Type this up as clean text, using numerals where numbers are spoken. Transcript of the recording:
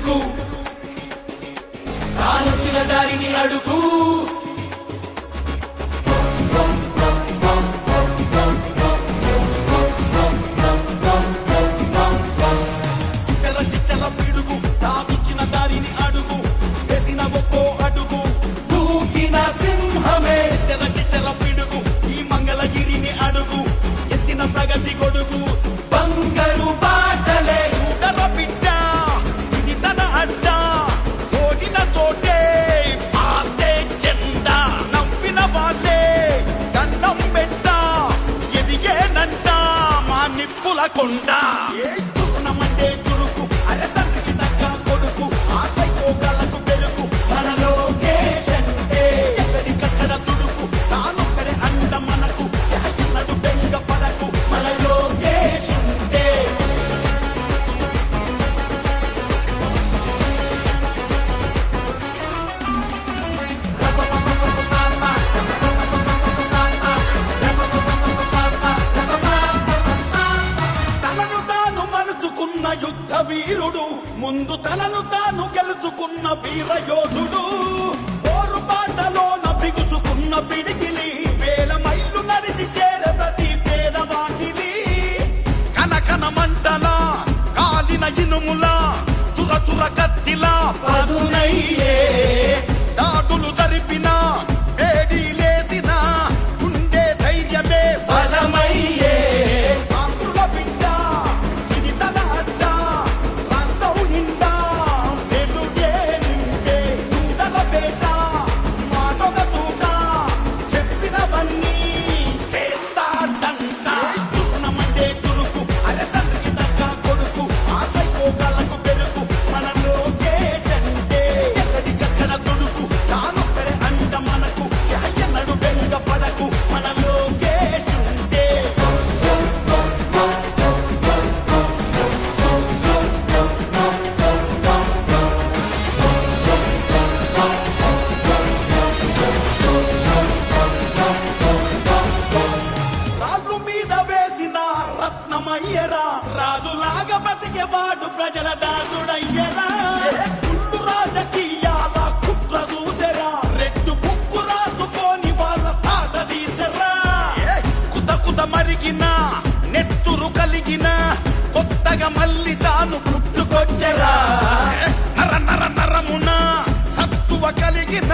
తిరుగు తానొచ్చిన దారిని అడుగు చిచ్చల పిడుగు తానొచ్చిన దారిని అడుగు వేసిన ఒక్కో అడుగు దూకిన సింహమే చిచ్చల పిడుగు ఈ మంగళగిరిని అడుగు ఎత్తిన ప్రగతి కొడుకు బంగారు బాటలే ఊడర బిడ్డ ఇది తన అడ్డ ఓడిన చోటే పాతే జెండా నవ్విన వాళ్ళే దండం పెట్ట ఎదిగేనంట మా నిప్పుల కొండ చురుకునమంటే చురుకు అరే తండ్రికి తగ్గ కొడుకు ఆశైపోగలకు పెరుగు మన లోకేష్ అంటే ఎక్కడికక్కడ తుడుకు తానొక్కడే అండ మనకు ఎన్నడు బెంగ పడకు మన లోకేష్ ఉంటే తనను తాను మలుచుకున్న యుద్ధ వీరుడు ముందు తనను తాను గెలుచుకున్న వీర యోధుడు పోరు బాటలోన బిగుసుకున్న పిడికిలి వేల మైళ్ళు నడిచి చేర ప్రతి పేదవాకిలి కనకన మంటల కాలిన ఇనుముల చుర కత్తిలా పదునయ్యే దాడులు జరిపిన వేడి లేసిన ఉండే ధైర్యమే బలమయ్యే ఆకుల బిడ్డ ఇది తన అడ్డ రాస్తావు నిండా వెలుగే నిండే చూడల పేట మాటొక తూట చెప్పినవన్నీ చేస్తాడంట చురుకునమంటే చురుకు అరే తండ్రికి తగ్గ కొడుకు ఆశైపోగలకు పెరుగు మన లోకేష్ అంటే ఎక్కడికక్కడ తుడుకు తానొక్కడే అంట మనకు ఎన్నడు బెంగ పడకు మన లోకేష్ ఉంటే రాళ్ళు మీద వేసిన రత్నమయ్యరా రాజులాగా బతికేవాడు ప్రజల దాసుడయ్యరా కుళ్ళు రాజకీయాల కుట్ర చూసెరా రెడ్డు బుక్కు రాసుకొని వాళ్ళ తాట తీసెరా కుత మరిగిన నెత్తురు కలిగిన కొత్తగా మళ్ళీ తాను పుట్టుకొచ్చరా నరమున సత్తువ కలిగిన